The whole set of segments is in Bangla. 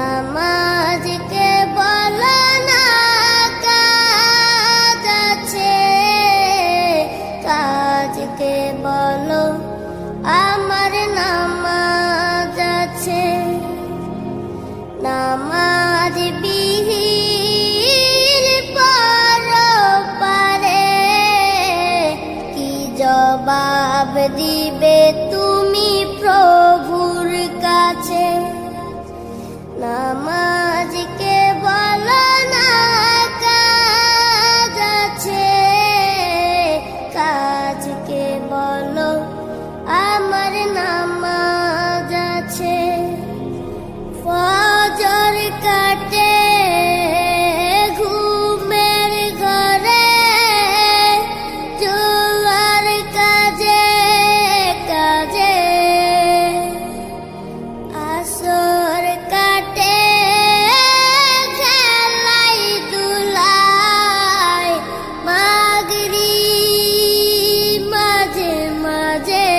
নামাজকে বলো না কাজ আছে, কাজকে বলো আমার নামাজ আছে। নামাজ বিহীন পরপারে কি জবাব দিবে তুমি প্রভুর কাছে? নামাজকে বলো না কাজ আছে, কাজকে বলো আমার নামাজ আছে। ফজর কাটে ঘুমের ঘরে, জোয়ার কাজে কাজে, আসর কাটে খেলাই দুলাই, মাগরিব মাঝে মাঝে।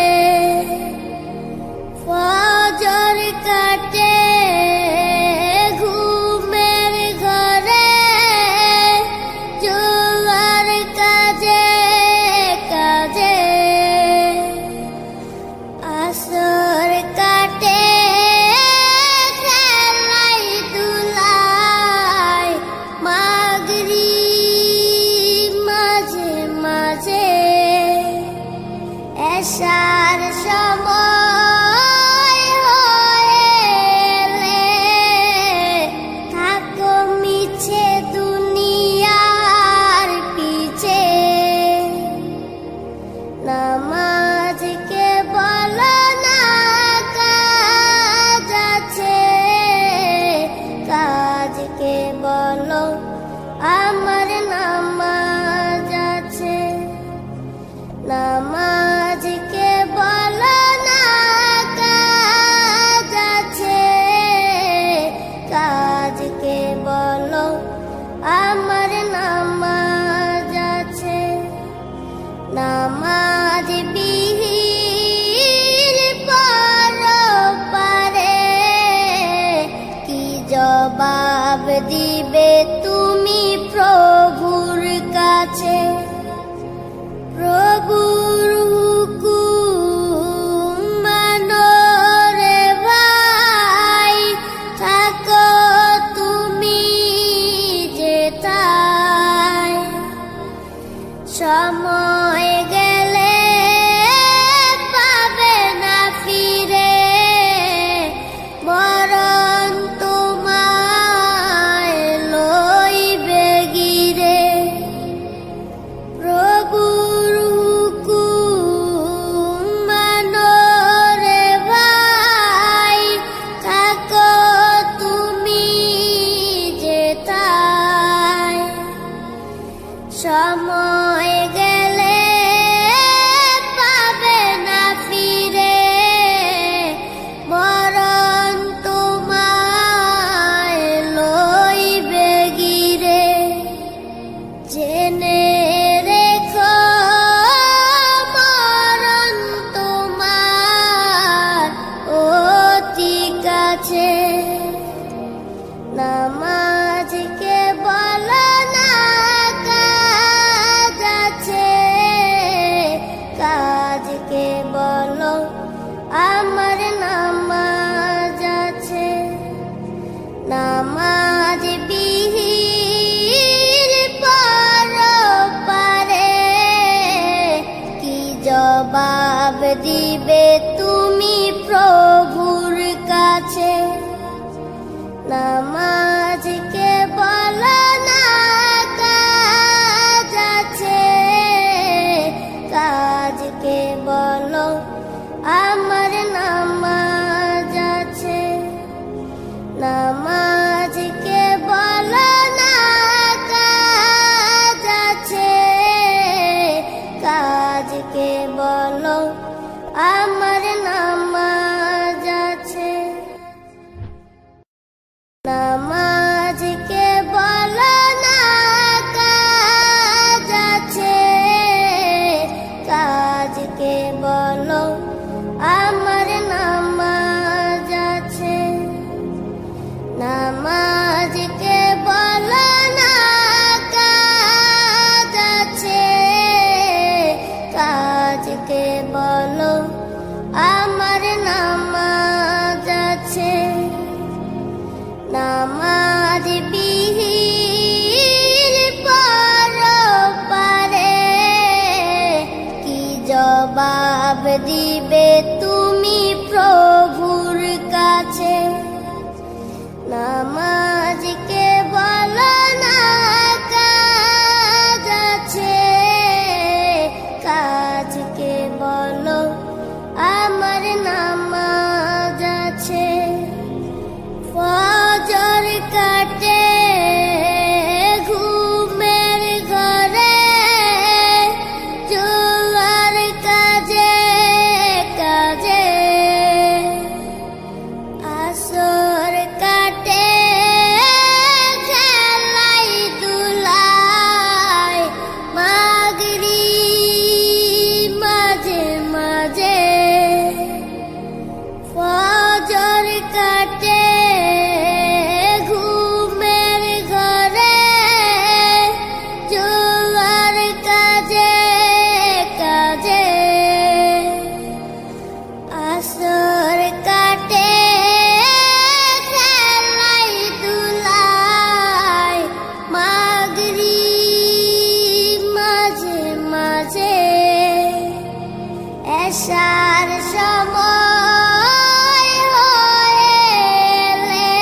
ফজর কাটে ঘুমের ঘরে, জোয়ার কাজে কাজে, আসর কাটে খেলাই দুলাই, মাগরিব মাঝে মাঝে। এশার সময় হলে থাকো মিছে দুনিয়ার পিছে। নামাজকে বলো না কাজ আছে, কাজকে বলো আমার নামাজ আছে। নামাজকে বলো না কাজ আছে, কাজকে বলো আমার নামাজ আছে। নামাজ বিহীন পরপারে কি জবাব দিবে তুমি প্রভুর কাছে? প্রভুর হুকুম মানো রে ভাই, থাকো তুমি যেথায়। সময় গেলে পাবে না ফিরে, মরণ তোমায় লইবে গিরে। প্রভুর হুকুম মানো রে ভাই, থাকো তুমি যেথায়। সময় গেলে পাবে না ফিরে, মরণ তোমায় লইবে গিরে। জেনে রেখো মরণ তোমার অতি কাছে। নামাজকে বলো না কাজ আছে, কাজকে বলো আমার নামাজ আছে। নামাজ বিহীন পরপারে কি জবাব দিবে তুমি প্রভুর কাছে? নামাজকে বলো না কাজ আছে, কাজকে বলো আমার নামাজ আছে। নামাজকে বলো না কাজ আছে, কাজকে বলো আমার নামাজ আছে। নামাজ নামাজ বিহীন পরপারে কি জবাব দিবে তুমি প্রভুর কাছে? নামাজকে বলো না কাজ আছে, কাজকে বলো আমার নামাজ আছে। ফজর কাটে ঘুমের ঘরে, জোয়ার কাজে কাজে। আসর কাটে খেলাই দুলাই, মাগরিব মাঝে মাঝে। ফজর কাটে ঘুমের ঘরে, জোয়ার কাজে কাজে। আসর কাটে খেলাই দুলাই, মাগরিব মাঝে মাঝে। এশার সময় হয়েলে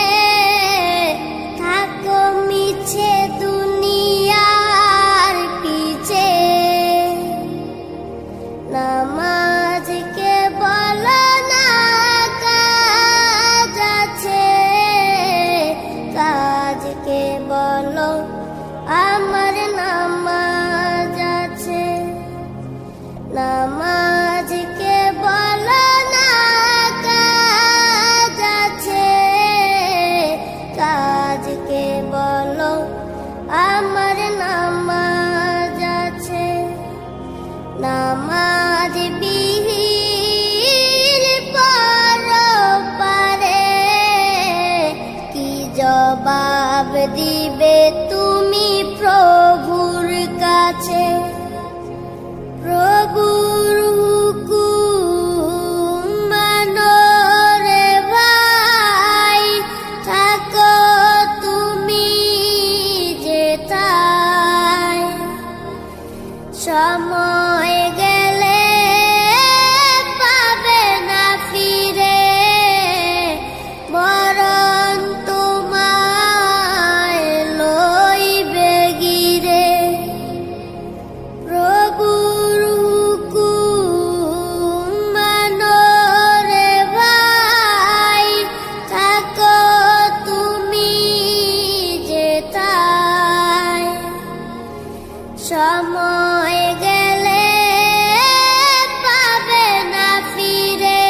থাকো মিছে দুনিয়ার পিছে। নামাজকে বলো না কাজ আছে, কাজকে বলো আমার নামাজ আছে। নামাজকে বলো না কাজ আছে, কাজকে বলো আমার নামাজ আছে। নামাজ বিহীন পরপারে কি জবাব দিবে তুমি প্রভুর কাছে? প্রভুর হুকুম মানো রে ভাই, থাকো তুমি যেথায়। সময় গেলে পাবে না ফিরে, মরণ তোমায় লইবে গিরে। প্রভুর হুকুম মানো রে ভাই, থাকো তুমি যেথায়। সময় গেলে পাবে না ফিরে,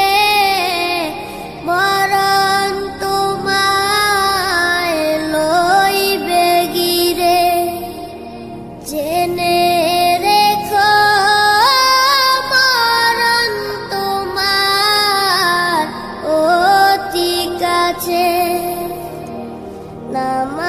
মরণ তোমায় লইবে গিরে। জেনে রেখো মরণ তোমার অতি কাছে। নামাজ